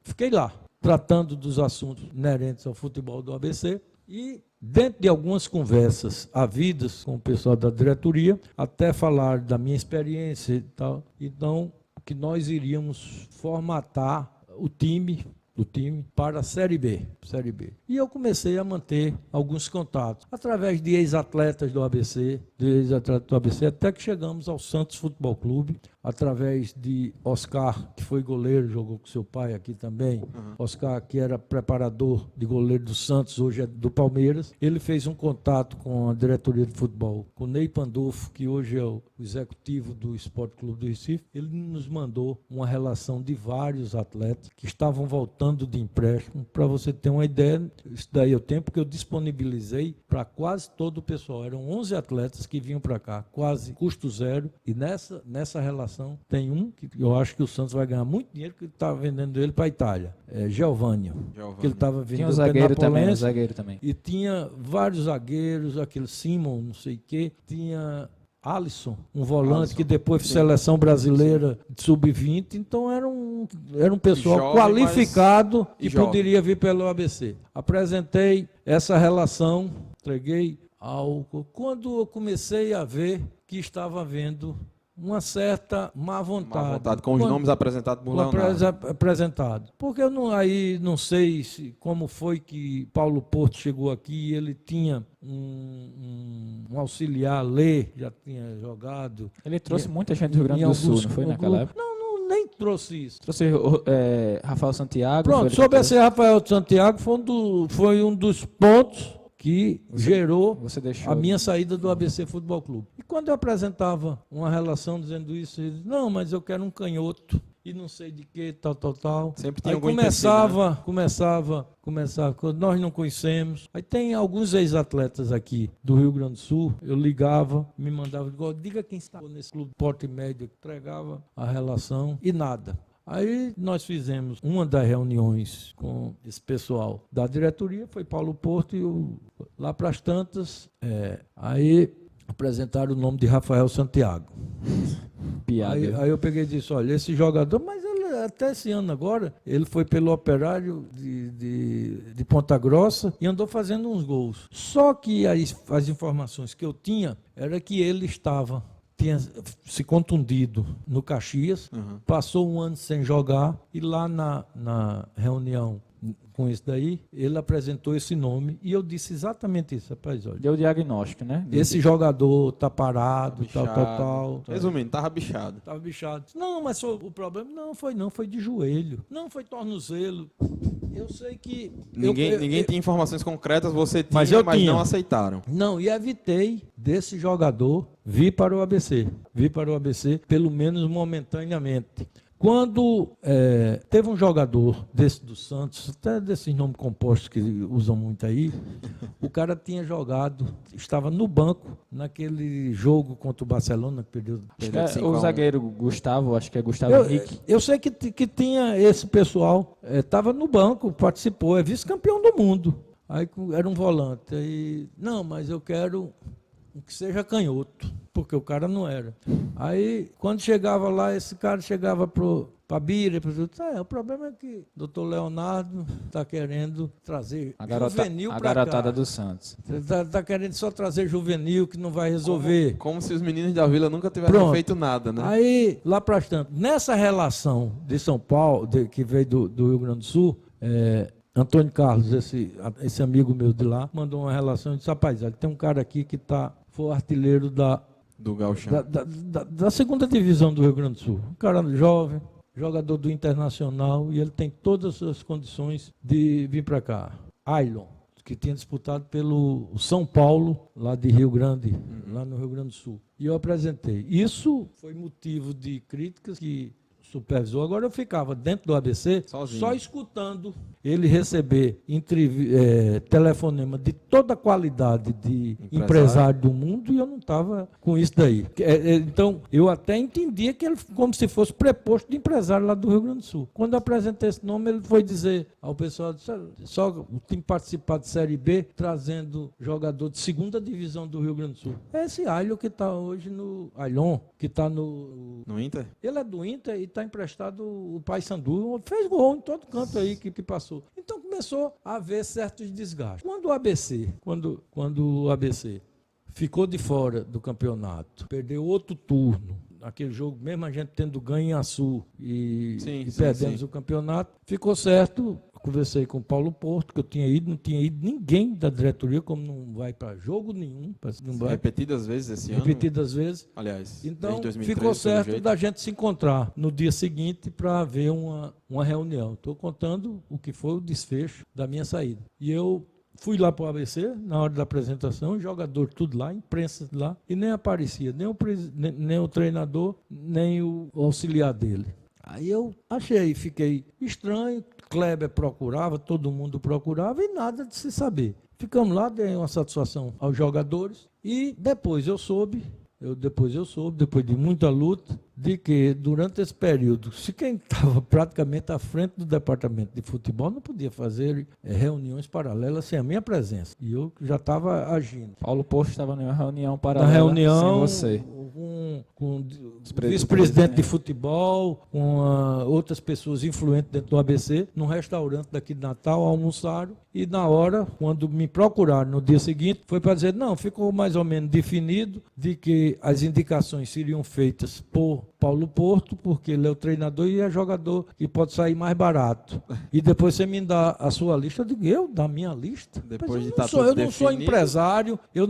fiquei lá, tratando dos assuntos inerentes ao futebol do ABC e dentro de algumas conversas havidas com o pessoal da diretoria, até falar da minha experiência e tal, então que nós iríamos formatar o time para a Série B. E eu comecei a manter alguns contatos, através de ex-atletas do ABC, até que chegamos ao Santos Futebol Clube, através de Oscar, que foi goleiro, jogou com seu pai aqui também. Oscar, que era preparador de goleiro do Santos, hoje é do Palmeiras. Ele fez um contato com a diretoria de futebol, com o Ney Pandolfo, que hoje é o executivo do Esporte Clube do Recife. Ele nos mandou uma relação de vários atletas que estavam voltando de empréstimo. Para você ter uma ideia, isso daí é o tempo que eu disponibilizei para quase todo o pessoal. Eram 11 atletas que vinham para cá, quase custo zero. E nessa relação tem um que eu acho que o Santos vai ganhar muito dinheiro, que estava vendendo ele para a Itália. Giovânio. Que ele estava vendendo. Tinha o zagueiro também. E tinha vários zagueiros, aquele Simon, não sei o quê. Tinha Alisson, um volante que depois foi seleção brasileira de sub-20. Então era um pessoal jovem, qualificado que jovem. poderia vir pelo ABC. Apresentei essa relação, entreguei álcool. Quando eu comecei a ver que estava havendo uma certa má vontade. Com os nomes apresentados por Leonardo. Apresentado. Porque eu não sei como foi que Paulo Porto chegou aqui e ele tinha um auxiliar, Lê, já tinha jogado. Ele trouxe muita gente do Rio Grande do Sul, não foi naquela época? Não, nem trouxe isso. Trouxe Rafael Santiago. Pronto, sobre esse Rafael Santiago foi um dos pontos que gerou a minha saída do ABC Futebol Clube. E quando eu apresentava uma relação dizendo isso, ele disse, não, mas eu quero um canhoto e não sei de que, tal. Sempre tinha aí algum começava, nós não conhecemos. Aí tem alguns ex-atletas aqui do Rio Grande do Sul, eu ligava, me mandava, diga quem está nesse clube porte médio, entregava a relação e nada. Aí nós fizemos uma das reuniões com esse pessoal da diretoria, foi Paulo Porto e lá para as tantas, aí apresentaram o nome de Rafael Santiago. Aí eu peguei e disse, olha, esse jogador, mas ele, até esse ano agora, ele foi pelo Operário de Ponta Grossa e andou fazendo uns gols. Só que as informações que eu tinha era que ele tinha se contundido no Caxias, passou um ano sem jogar e lá na reunião com isso daí, ele apresentou esse nome e eu disse exatamente isso, rapaz, olha. Deu diagnóstico, né? Esse jogador tá parado, tal. Resumindo, tava bichado. Tava bichado. Não, mas o problema não, foi de joelho. Não, foi tornozelo. Eu sei que... Ninguém tinha informações concretas, você tinha, mas não aceitaram. Não, e evitei desse jogador vir para o ABC. Vir para o ABC, pelo menos momentaneamente. Quando teve um jogador desse do Santos, até desses nomes compostos que usam muito aí, o cara tinha jogado, estava no banco naquele jogo contra o Barcelona, que perdeu o zagueiro Gustavo, acho que é Gustavo Henrique. Eu sei que tinha esse pessoal, estava no banco, participou, é vice-campeão do mundo. Aí era um volante. Aí, não, mas eu quero que seja canhoto, porque o cara não era. Aí, quando chegava lá, esse cara chegava para a Bira, o problema é que o doutor Leonardo está querendo trazer juvenil para cá. A garotada do Santos. Está querendo só trazer juvenil, que não vai resolver. Como se os meninos da Vila nunca tivessem feito nada, né? Aí, lá para tanto, nessa relação de São Paulo, que veio do Rio Grande do Sul, Antônio Carlos, esse amigo meu de lá, mandou uma relação e disse, rapaz, tem um cara aqui que foi artilheiro do Gauchão. Da segunda divisão do Rio Grande do Sul. Um cara jovem, jogador do Internacional, e ele tem todas as condições de vir para cá. Ailon, que tinha disputado pelo São Paulo, lá de Rio Grande, lá no Rio Grande do Sul. E eu apresentei. Isso foi motivo de críticas que supervisor. Agora eu ficava dentro do ABC sozinho, só escutando ele receber telefonema de toda a qualidade de empresário do mundo, e eu não estava com isso daí. Então, eu até entendia que ele como se fosse preposto de empresário lá do Rio Grande do Sul. Quando eu apresentei esse nome, ele foi dizer ao pessoal, só o time participar de Série B, trazendo jogador de segunda divisão do Rio Grande do Sul. É esse Ailon que está hoje Ailon, que está no Inter? Ele é do Inter e está emprestado o Paysandu, fez gol em todo canto aí que passou. Então começou a haver certos desgastes. Quando o ABC ficou de fora do campeonato, perdeu outro turno, aquele jogo, mesmo a gente tendo ganho em Açu e perdemos o campeonato, ficou certo. Conversei com o Paulo Porto, que não tinha ido ninguém da diretoria, como não vai para jogo nenhum. Repetidas vezes esse ano? Repetidas vezes. Aliás, então, 2013, ficou certo da gente se encontrar no dia seguinte para haver uma reunião. Estou contando o que foi o desfecho da minha saída. E eu fui lá para o ABC, na hora da apresentação, jogador tudo lá, imprensa lá, e nem aparecia, nem o treinador, nem o auxiliar dele. Aí eu fiquei estranho, Kleber procurava, todo mundo procurava e nada de se saber. Ficamos lá, dei uma satisfação aos jogadores e depois eu soube, depois de muita luta, de que durante esse período, se quem estava praticamente à frente do departamento de futebol não podia fazer reuniões paralelas sem a minha presença. E eu já estava agindo. Paulo Porto estava em uma reunião paralela sem você. Com o vice-presidente de futebol, com outras pessoas influentes dentro do ABC, num restaurante daqui de Natal, almoçaram, e na hora, quando me procuraram no dia seguinte, foi para dizer, não, ficou mais ou menos definido de que as indicações seriam feitas por Paulo Porto, porque ele é o treinador e é jogador que pode sair mais barato. E depois você me dá a sua lista, eu digo, da minha lista? Depois de eu não sou empresário, eu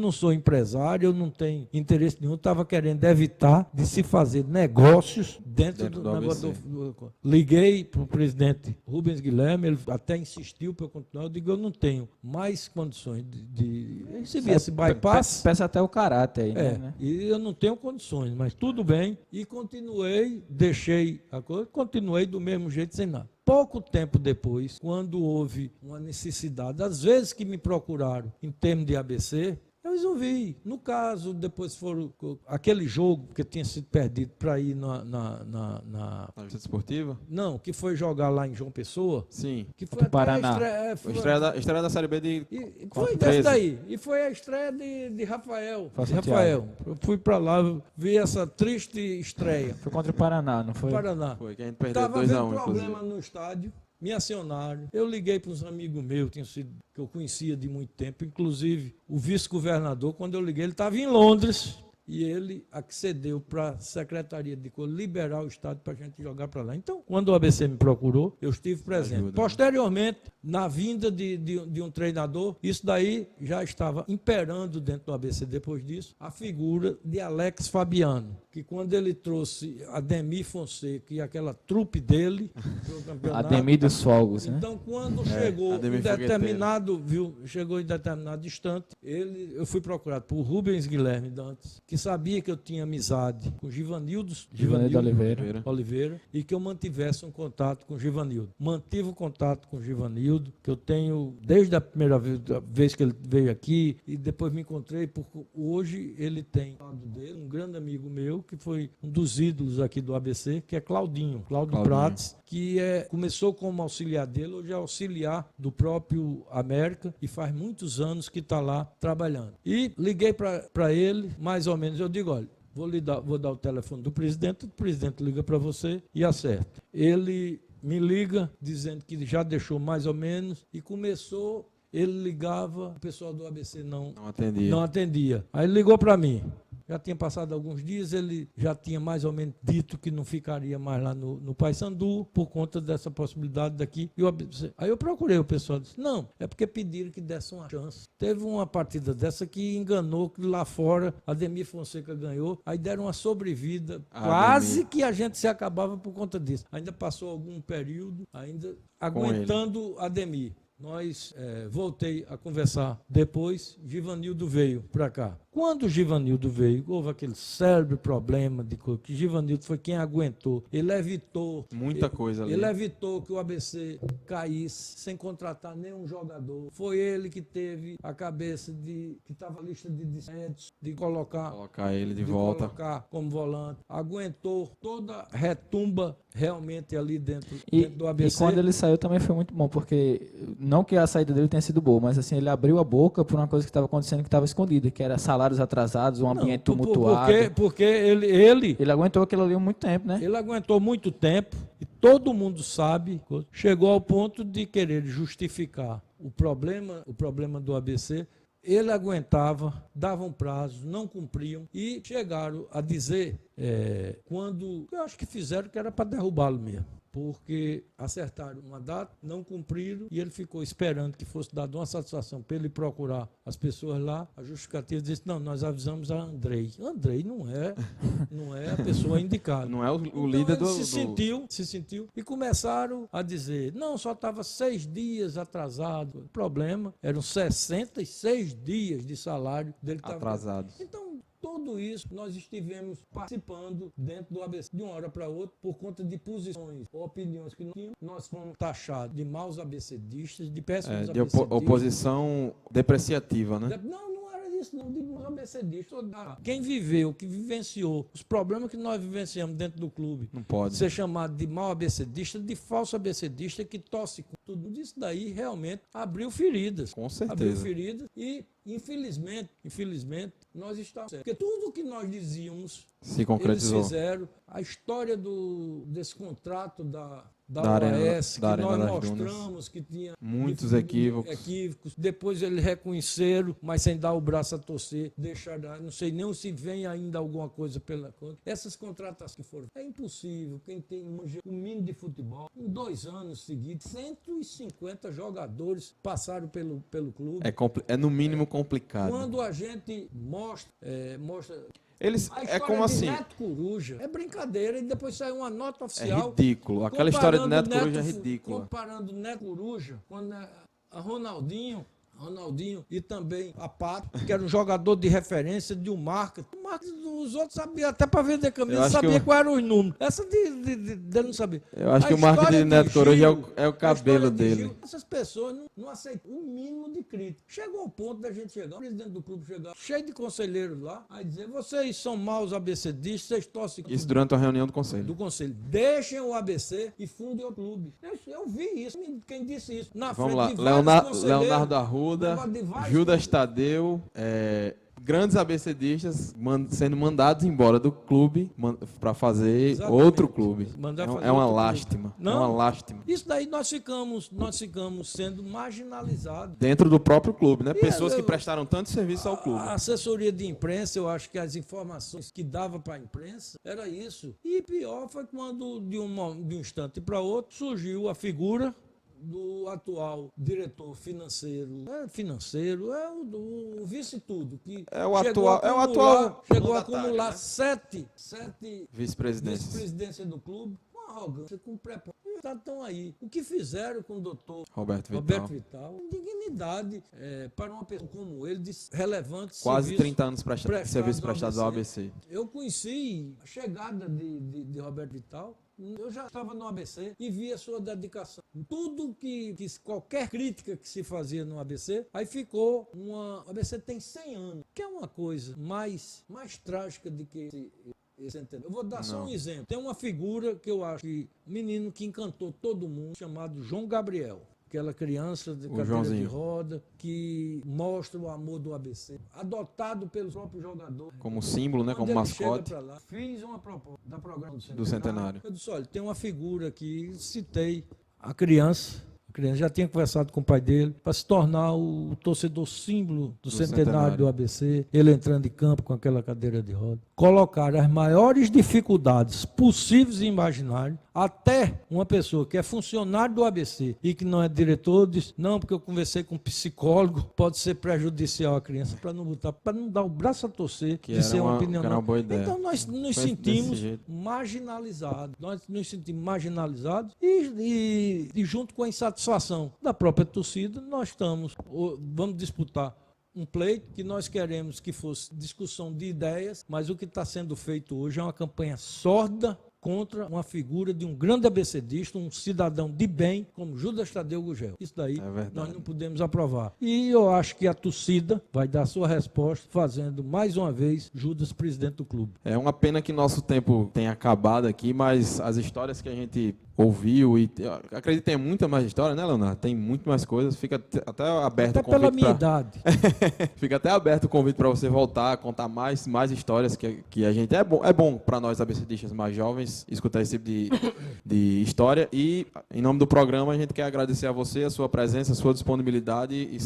não tenho interesse nenhum, estava querendo evitar de se fazer negócios dentro do negócio do... Liguei para o presidente Rubens Guilherme, ele até insistiu para eu continuar, eu digo, eu não tenho mais condições de receber esse bypass. Peça até o caráter aí, né? E eu não tenho condições, mas tudo bem, e deixei a coisa, continuei do mesmo jeito, sem nada. Pouco tempo depois, quando houve uma necessidade, às vezes que me procuraram em termos de ABC, eu resolvi. No caso, depois foram aquele jogo que tinha sido perdido para ir na Na Justiça Esportiva? Não, que foi jogar lá em João Pessoa. Sim. Que foi Contra o até Paraná. Estreia da Série B de E foi 4-13. desse daí. E foi a estreia de Rafael. Foi De Santiago. Rafael. Eu fui para lá, vi essa triste estreia. Foi contra o Paraná, não foi? Paraná. Foi, que a gente perdeu Estava 2-1, havendo problema inclusive. no estádio, me acionaram. Eu liguei para uns amigos meus, que eu conhecia de muito tempo, inclusive o vice-governador, quando eu liguei, ele estava em Londres. E ele accedeu para a Secretaria de Cor liberar o estádio para a gente jogar para lá. Então, quando o ABC me procurou, eu estive presente. Ajuda, né? Posteriormente, na vinda de um treinador, isso daí já estava imperando dentro do ABC. Depois disso, a figura de Alex Fabiano, que quando ele trouxe Ademir Fonseca e aquela trupe dele para o campeonato... Ademir dos Fogos, né? Então, quando chegou Ademir chegou em determinado instante, eu fui procurado por Rubens Guilherme Dantas, que sabia que eu tinha amizade com Givanildo Oliveira e que eu mantivesse um contato com Givanildo. Mantive o contato com Givanildo, que eu tenho desde a primeira vez que ele veio aqui, e depois me encontrei, porque hoje ele tem ao lado dele um grande amigo meu, que foi um dos ídolos aqui do ABC, que é Cláudio Prates, que começou como auxiliar dele, hoje é auxiliar do próprio América e faz muitos anos que está lá trabalhando. E liguei para ele, mais ou menos, eu digo, olha, vou dar o telefone do presidente, o presidente liga para você e acerta. Ele me liga dizendo que já deixou mais ou menos e começou, ele ligava, o pessoal do ABC não atendia. Aí ele ligou para mim. Já tinha passado alguns dias, ele já tinha mais ou menos dito que não ficaria mais lá no Paysandu por conta dessa possibilidade daqui. Aí eu procurei o pessoal, disse, não, é porque pediram que desse uma chance. Teve uma partida dessa que enganou, que lá fora Ademir Fonseca ganhou, aí deram uma sobrevida, quase que a gente se acabava por conta disso. Ainda passou algum período, ainda aguentando Ademir. Nós voltei a conversar depois, Givanildo veio para cá. Quando o Givanildo veio, houve aquele sério problema de coisa, que Givanildo foi quem aguentou. Ele evitou... Muita coisa ali. Ele evitou que o ABC caísse sem contratar nenhum jogador. Foi ele que teve a cabeça que estava a lista de dissensos, de colocar ele de volta. Colocar como volante. Aguentou toda a retumba realmente ali dentro do ABC. E quando ele saiu também foi muito bom, porque não que a saída dele tenha sido boa, mas assim, ele abriu a boca por uma coisa que estava acontecendo que estava escondida, que era salários atrasados, um ambiente tumultuado. Porque ele aguentou aquilo ali há muito tempo, né? Ele aguentou muito tempo e todo mundo sabe, chegou ao ponto de querer justificar o problema do ABC. Ele aguentava, davam prazo, não cumpriam e chegaram a dizer, quando eu acho que fizeram que era para derrubá-lo mesmo. Porque acertaram uma data, não cumpriram e ele ficou esperando que fosse dada uma satisfação para ele procurar as pessoas lá. A justificativa disse, não, nós avisamos a Andrei. Andrei não é a pessoa indicada. Não é o Então, líder ele se sentiu e começaram a dizer, não, só estava 6 dias atrasado. O problema eram 66 dias de salário dele atrasado. Então, tudo isso nós estivemos participando dentro do ABC de uma hora para outra por conta de posições, opiniões que nós fomos taxados de maus abecedistas, de péssimos de abecedistas. oposição depreciativa, né? Não era isso, não, de maus abecedistas. Quem viveu, que vivenciou os problemas que nós vivenciamos dentro do clube, não pode ser chamado de mau abecedista, de falso abecedista, que tosse com tudo isso daí, realmente abriu feridas. Com certeza. Abriu feridas e, infelizmente, nós estamos... Porque tudo que nós dizíamos, se concretizou. Eles fizeram. A história desse contrato da OAS, que nós mostramos que tinha muitos equívocos. Depois eles reconheceram, mas sem dar o braço a torcer, deixaram, não sei nem se vem ainda alguma coisa pela conta. Essas contratações que foram, é impossível, quem tem um mínimo de futebol, em 2 anos seguidos, 150 jogadores passaram pelo clube. É no mínimo complicado. Quando a gente mostra eles, a como assim? Neto Coruja é brincadeira e depois sai uma nota oficial. É ridículo. Aquela história de Neto Coruja é ridícula. Comparando Neto Coruja com a Ronaldinho e também a Pato, que era um jogador de referência de um marca. O Mas os outros sabiam, até para vender Eu camisa, acho sabia que qual era os números. Essa de não saber. Eu acho A que o marketing história de Neto Coruja Gil, é o a cabelo história de dele. Gil, essas pessoas não aceitam o mínimo de crítica. Chegou ao ponto da gente chegar, o presidente do clube chegar, cheio de conselheiros lá, aí dizer, vocês são maus ABCdistas, vocês torcem Isso durante a reunião do conselho. do conselho. Deixem o ABC e fundem o clube. Eu vi isso. Quem disse isso? Na Vamos lá. frente de vários conselheiros, Leonardo Arruda, negócio de vários Judas Tadeu, grandes ABCdistas sendo mandados embora do clube para fazer Exatamente. outro clube. Mandar fazer É uma outro clube. lástima. É Não. uma lástima. Isso daí nós ficamos sendo marginalizados. Dentro do próprio clube, né? E Pessoas que eu- prestaram tanto serviço ao clube. A assessoria de imprensa, eu acho que as informações que dava para a imprensa era isso. E pior foi quando, de um instante para outro, surgiu a figura do atual diretor financeiro. É o vice-tudo. Que É o chegou a atual Chegou a mandatário, acumular né? sete Vice-presidência. vice-presidência do clube, com arrogância, com prepotência. Estão aí. O que fizeram com o doutor Roberto Vital. Roberto Vital, dignidade para uma pessoa como ele, de relevante Quase serviço 30 anos de serviço prestado ao ABC. Eu conheci a chegada de Roberto Vital. Eu já estava no ABC e vi a sua dedicação. Tudo qualquer crítica que se fazia no ABC, aí ficou o ABC tem 100 anos, que é uma coisa mais trágica do que esse entendeu? Eu vou dar só um exemplo. Tem uma figura que eu acho que um menino que encantou todo mundo, chamado João Gabriel. Aquela criança de cadeira Joãozinho. de roda que mostra o amor do ABC, adotado pelo próprio jogador. Como símbolo, né? Quando Como ele chega mascote. pra lá, fiz uma proposta da programa Do centenário. Eu disse, olha, tem uma figura aqui, citei a criança já tinha conversado com o pai dele para se tornar o torcedor símbolo do centenário do ABC, ele entrando em campo com aquela cadeira de roda. Colocar as maiores dificuldades possíveis e imaginárias, até uma pessoa que é funcionário do ABC e que não é diretor, diz, não, porque eu conversei com um psicólogo, pode ser prejudicial à criança, para não dar o braço a torcer Que de era ser uma opinião. que era uma boa ideia. Então nós nos Foi sentimos desse jeito. marginalizados. Nós nos sentimos marginalizados e junto com a insatisfação da própria torcida, namos disputar um pleito que nós queremos que fosse discussão de ideias, mas o que está sendo feito hoje é uma campanha sórdia contra uma figura de um grande ABCdista, um cidadão de bem, como Judas Tadeu Gugel. Isso daí nós não podemos aprovar. E eu acho que a torcida vai dar sua resposta fazendo, mais uma vez, Judas presidente do clube. É uma pena que nosso tempo tenha acabado aqui, mas as histórias que a gente ouviu, e acredito que tem muita mais história, né, Leonardo? Tem muito mais coisas, fica até aberto Até o convite. pela minha idade. Fica até aberto o convite para você voltar, contar mais histórias que a gente... É bom para nós ABCdistas mais jovens escutar esse tipo de história. E, em nome do programa, a gente quer agradecer a você, a sua presença, a sua disponibilidade e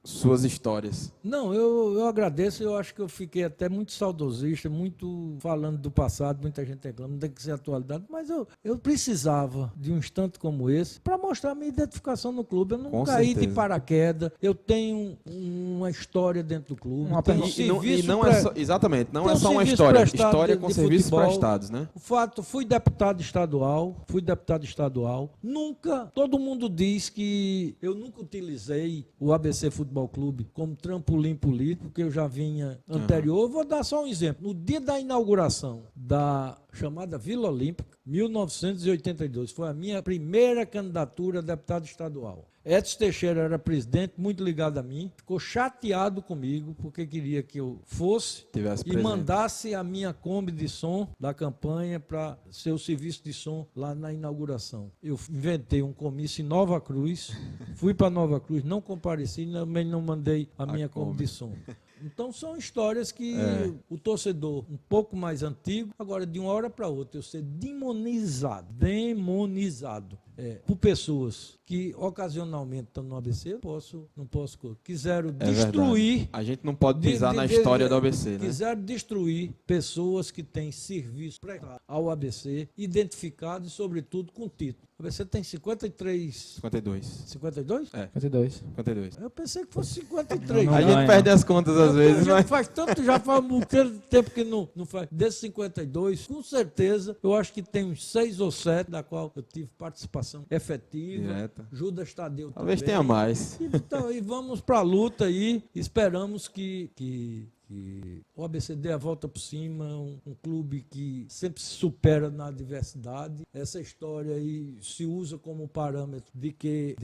suas histórias. Não, eu agradeço, eu acho que eu fiquei até muito saudosista, muito falando do passado, muita gente reclama, não tem que ser atualidade, mas eu precisava de um instante como esse para mostrar a minha identificação no clube. Eu não Com caí certeza. de paraquedas, eu tenho uma história dentro do clube. Exatamente, não tem é um só uma serviço história, prestado história de com serviços futebol. prestados, né? O fato, fui deputado estadual, nunca, todo mundo diz que eu nunca utilizei o ABC Futebol Clube como trampolim político, que eu já vinha anterior. Eu vou dar só um exemplo. No dia da inauguração da chamada Vila Olímpica, 1982, foi a minha primeira candidatura a deputado estadual. Edson Teixeira era presidente, muito ligado a mim, ficou chateado comigo, porque queria que eu fosse e mandasse a minha Kombi de som da campanha para ser o serviço de som lá na inauguração. Eu inventei um comício em Nova Cruz, fui para Nova Cruz, não compareci, também não mandei a minha Kombi de som. Então são histórias que o torcedor um pouco mais antigo, agora de uma hora para outra eu ser demonizado por pessoas que ocasionalmente estão no ABC, não posso. Quiseram destruir. Verdade. A gente não pode pisar na história do ABC, né? Quiseram destruir pessoas que têm serviço prestado ao ABC, identificados, sobretudo, com título. O ABC tem 52? 52. 52. Eu pensei que fosse 53. A gente perde as contas às vezes, mas... Já faz muito tempo que não faz. Desses 52, com certeza, eu acho que tem uns 6 ou 7, da qual eu tive participação efetiva. Direta. Judas Tadeu Talvez também. tenha mais. Então, e vamos para a luta aí. Esperamos que que o ABC dê a volta por cima, um clube que sempre se supera na adversidade. Essa história aí se usa como parâmetro de que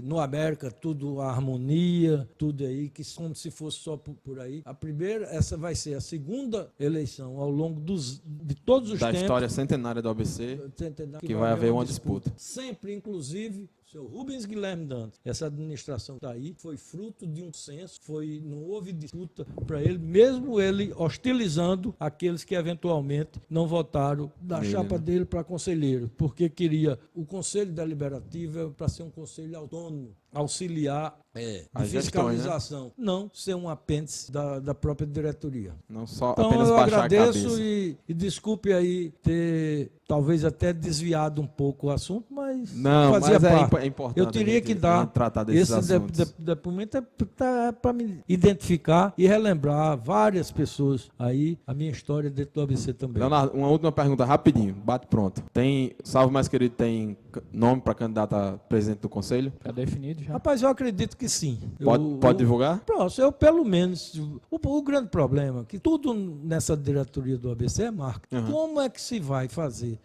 no América tudo a harmonia, tudo aí, que como se fosse só por aí. Essa vai ser a segunda eleição ao longo de todos os tempos. Da história centenária do ABC, que vai haver uma disputa. Sempre, inclusive, o senhor Rubens Guilherme Dantas, essa administração está aí, foi fruto de um censo, não houve disputa para ele, mesmo ele hostilizando aqueles que eventualmente não votaram da chapa dele para conselheiro, porque queria o Conselho Deliberativo para ser um conselho autônomo, auxiliar de fiscalização, né? Não ser um apêndice da própria diretoria. Não só então apenas eu baixar agradeço a cabeça. E desculpe aí ter talvez até desviado um pouco o assunto, mas não, fazia mas parte. É importante. Eu teria que dar tratar desses esse depoimento para me identificar e relembrar várias pessoas aí a minha história dentro do ABC também. Leonardo, uma última pergunta rapidinho, bate pronto. Salve Mais Querido tem nome para candidato a presidente do conselho? Está definido já? Rapaz, eu acredito que sim. Pode divulgar? Pronto, eu pelo menos... O grande problema é que tudo nessa diretoria do ABC é marca. Uhum. Como é que se vai fazer,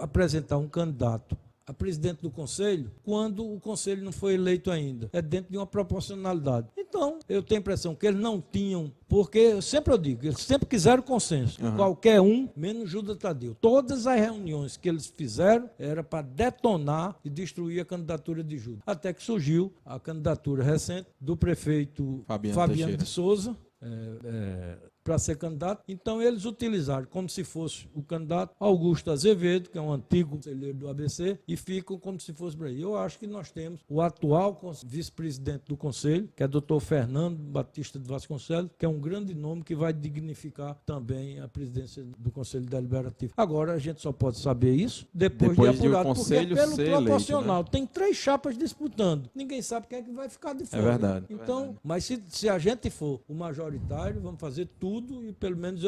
apresentar um candidato a presidente do conselho quando o conselho não foi eleito ainda? É dentro de uma proporcionalidade. Então, eu tenho a impressão que eles não tinham, porque eu sempre digo, eles sempre quiseram consenso. Uhum. Qualquer um, menos Judas Tadeu. Todas as reuniões que eles fizeram era para detonar e destruir a candidatura de Judas. Até que surgiu a candidatura recente do prefeito Fabiano de Souza, para ser candidato. Então eles utilizaram como se fosse o candidato Augusto Azevedo, que é um antigo conselheiro do ABC, e ficam como se fosse para aí. Eu acho que nós temos o atual vice-presidente do conselho, que é Dr. Fernando Batista de Vasconcelos, que é um grande nome que vai dignificar também a presidência do Conselho Deliberativo. Agora a gente só pode saber isso depois de apurado, porque é pelo proporcional. Eleito, né? Tem 3 chapas disputando. Ninguém sabe quem é que vai ficar de fora. É verdade. Então, mas se a gente for o majoritário, vamos fazer tudo e pelo menos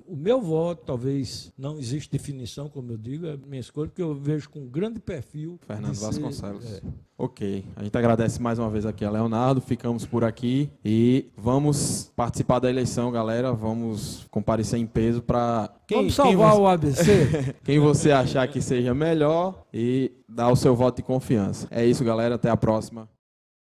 o meu voto, talvez não existe definição, como eu digo, é a minha escolha, porque eu vejo com um grande perfil. Fernando Vasconcelos. Ok, a gente agradece mais uma vez aqui a Leonardo, ficamos por aqui e vamos participar da eleição, galera, vamos comparecer em peso para... Vamos salvar o ABC? Quem você achar que seja melhor e dar o seu voto de confiança. É isso, galera, até a próxima.